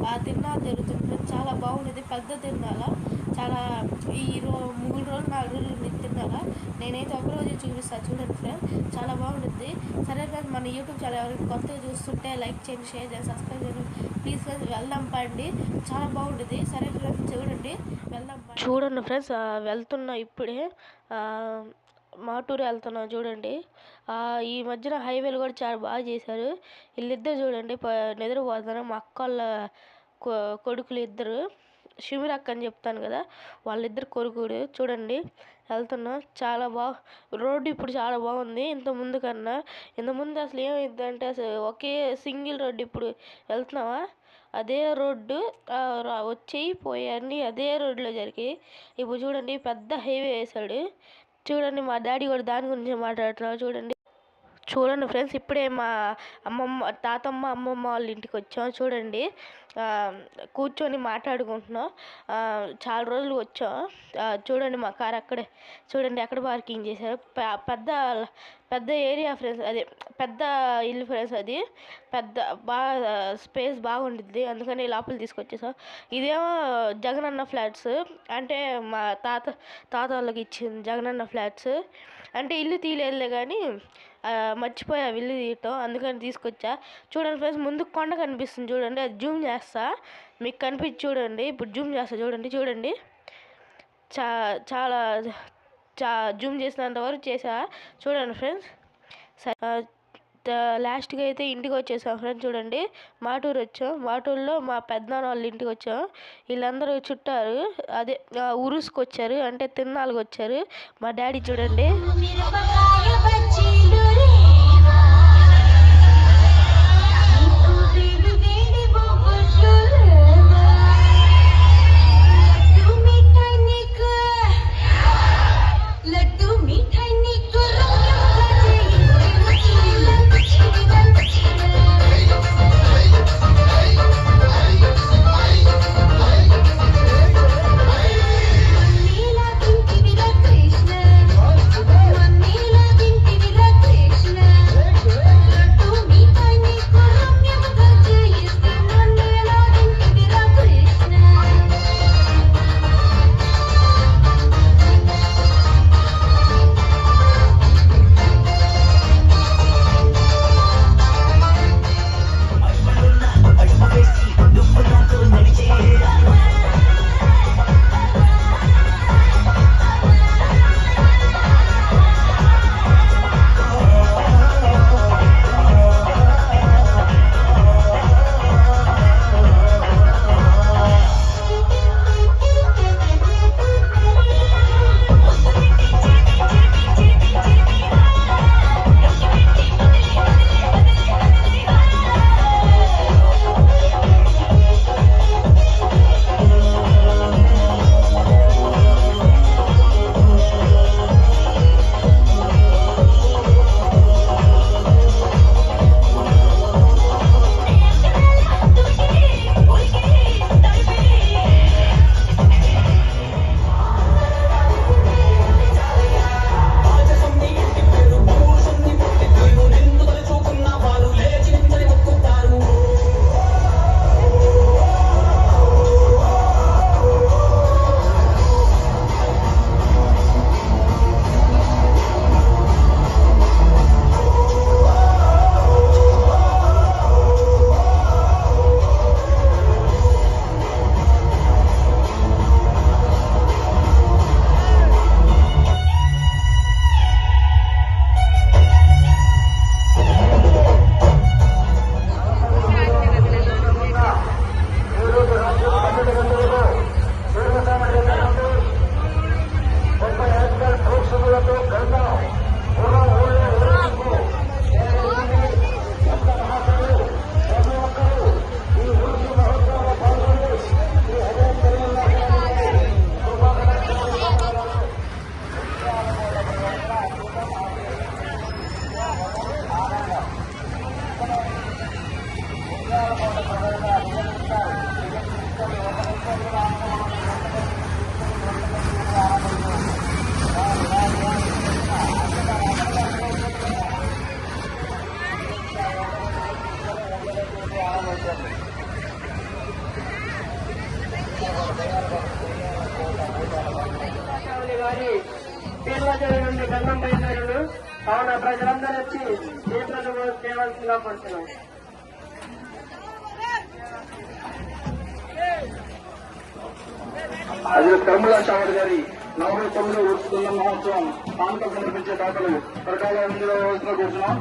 ఆ తిరునాళ్ళ జరుగుతుంది ఫ్రెండ్స్. చాలా బాగుండేది, పెద్ద తిరునాళ్ళ. చాలా ఈ 3 రోజులు 4 రోజులు ఉండి తిరునాళ్ళ. నేనైతే ఒకరోజు చూపిస్తాను చూడండి ఫ్రెండ్స్, చాలా బాగుంటుంది. సరే ఫ్రెండ్స్, మన యూట్యూబ్ ఛానల్ ఎవరికి కొత్తగా చూస్తుంటే లైక్ చేయండి, షేర్ చేయండి, సబ్స్క్రైబ్ చేయండి ప్లీజ్ ఫ్రెండ్స్. వెళ్దాం పండి, చాలా బాగుంటుంది. సరే ఫ్రెండ్స్ చూడండి, వెళ్దాం చూడండి ఫ్రెండ్స్. వెళ్తున్నా ఇప్పుడే మాటూరు వెళ్తున్నాం చూడండి. ఈ మధ్యన హైవేలు కూడా చాలా బాగా చేశారు. వీళ్ళిద్దరు చూడండి నిద్రపోతున్నారు, మా అక్క వాళ్ళ కొడుకులు ఇద్దరు. షిమిర్ అక్క అని చెప్తాను కదా, వాళ్ళిద్దరు కొడుకుడు చూడండి. వెళ్తున్నాం, చాలా రోడ్డు ఇప్పుడు చాలా బాగుంది ఇంత ముందు కన్నా. ఇంత ముందు అసలు ఏమైందంటే అసలు ఒకే సింగిల్ రోడ్డు. ఇప్పుడు వెళ్తున్నావా అదే రోడ్డు, వచ్చేయి పోయాన్ని అదే రోడ్లో జరిగాయి. ఇప్పుడు చూడండి పెద్ద హైవే వేసాడు చూడండి. మా డాడీ కూడా దాని గురించి మాట్లాడుతున్నారు చూడండి. చూడండి ఫ్రెండ్స్, ఇప్పుడే మా తాతమ్మ అమ్మమ్మ వాళ్ళ ఇంటికి వచ్చాం చూడండి. కూర్చొని మాట్లాడుకుంటున్నాం. చాలా రోజులు వచ్చాం. చూడండి మా కార్ అక్కడే చూడండి, ఎక్కడ పార్కింగ్ చేశారు. పెద్ద పెద్ద ఏరియా ఫ్రెండ్స్, అదే పెద్ద ఇల్లు ఫ్రెండ్స్. అది పెద్ద బాగా స్పేస్ బాగుంటుంది, అందుకని లోపల తీసుకొచ్చేసాం. ఇదేమో జగనన్న ఫ్లాట్స్, అంటే మా తాత వాళ్ళకి ఇచ్చింది జగనన్న ఫ్లాట్స్. అంటే ఇల్లు తీయలేదులే కానీ మర్చిపోయా ఇల్లు తీయటం, అందుకని తీసుకొచ్చా. చూడండి ఫ్రెండ్స్, ముందు కొండ కనిపిస్తుంది చూడండి, అది జూమ్ చేస్తా మీకు కనిపించి చూడండి. ఇప్పుడు జూమ్ చేస్తా చూడండి. చాలా జూమ్ చేసినంత వరకు చేసా చూడండి ఫ్రెండ్స్. లాస్ట్గా అయితే ఇంటికి వచ్చేసాం ఫ్రెండ్స్. చూడండి మాటూరు వచ్చాం. మాటూరులో మా పెద్దనాన్న వాళ్ళ ఇంటికి వచ్చాం. వీళ్ళందరూ చుట్టారు, అదే ఉరుసుకు వచ్చారు, అంటే తిరునాళ్ళకి వచ్చారు. మా డాడీ చూడండి. విద్యార్థుల నుండి గంగం బయలుదేరులు. కావున ప్రజలందరూ వచ్చి చేతులను చేయవలసిందిగా కోరుతున్నాం. అది కర్మల చావడి గారి 49వ ఉత్సవ మహోత్సవం కానుక సమర్పించే దాతలు త్వరగా కూర్చున్నాం.